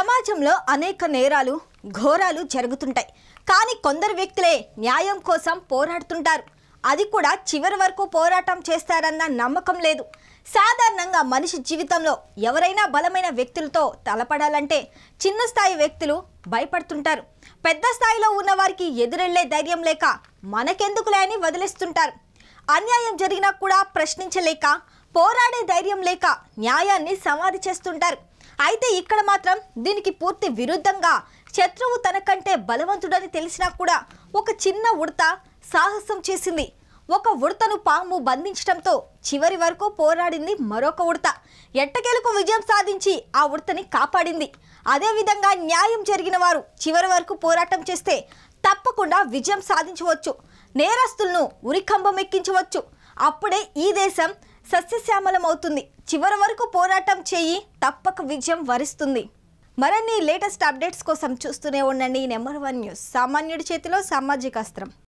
సమాజంలో అనేక నేరాలు ఘోరాలు జరుగుతుంటాయి. కానీ కొందరు వ్యక్తులే న్యాయం కోసం పోరాడుతుంటారు. అది కూడా చివరి వరకు పోరాటం చేస్తారన్న నమ్మకం లేదు. సాధారణంగా మనిషి జీవితంలో ఎవరైనా బలమైన వ్యక్తులతో తలపడాలంటే చిన్న స్థాయి వ్యక్తులు భయపడుతుంటారు. పెద్ద స్థాయిలో ఉన్న వారికి ఎదురెళ్లే ధైర్యం లేక మనకెందుకులే అని వదిలేస్తుంటారు. అన్యాయం జరిగినా కూడా ప్రశ్నించలేక, పోరాడే ధైర్యం లేక న్యాయాన్ని సమాధి చేస్తుంటారు. అయితే ఇక్కడ మాత్రం దీనికి పూర్తి విరుద్ధంగా శత్రువు తనకంటే బలవంతుడని తెలిసినా కూడా ఒక చిన్న ఉడత సాహసం చేసింది. ఒక ఉడతను పాము బంధించడంతో చివరి వరకు పోరాడింది మరొక ఉడత. ఎట్టకేలకు విజయం సాధించి ఆ ఉడతని కాపాడింది. అదేవిధంగా న్యాయం జరిగిన వారు చివరి వరకు పోరాటం చేస్తే తప్పకుండా విజయం సాధించవచ్చు. నేరస్తులను ఉరికంబం ఎక్కించవచ్చు. అప్పుడే ఈ దేశం సస్యశ్యామలం అవుతుంది. చివరి వరకు పోరాటం చేయి, తప్పక విజయం వరిస్తుంది. మరిన్ని లేటెస్ట్ అప్డేట్స్ కోసం చూస్తూనే ఉండండి నెంబర్ 1 న్యూస్. సామాన్యుడి చేతిలో సామాజిక అస్త్రం.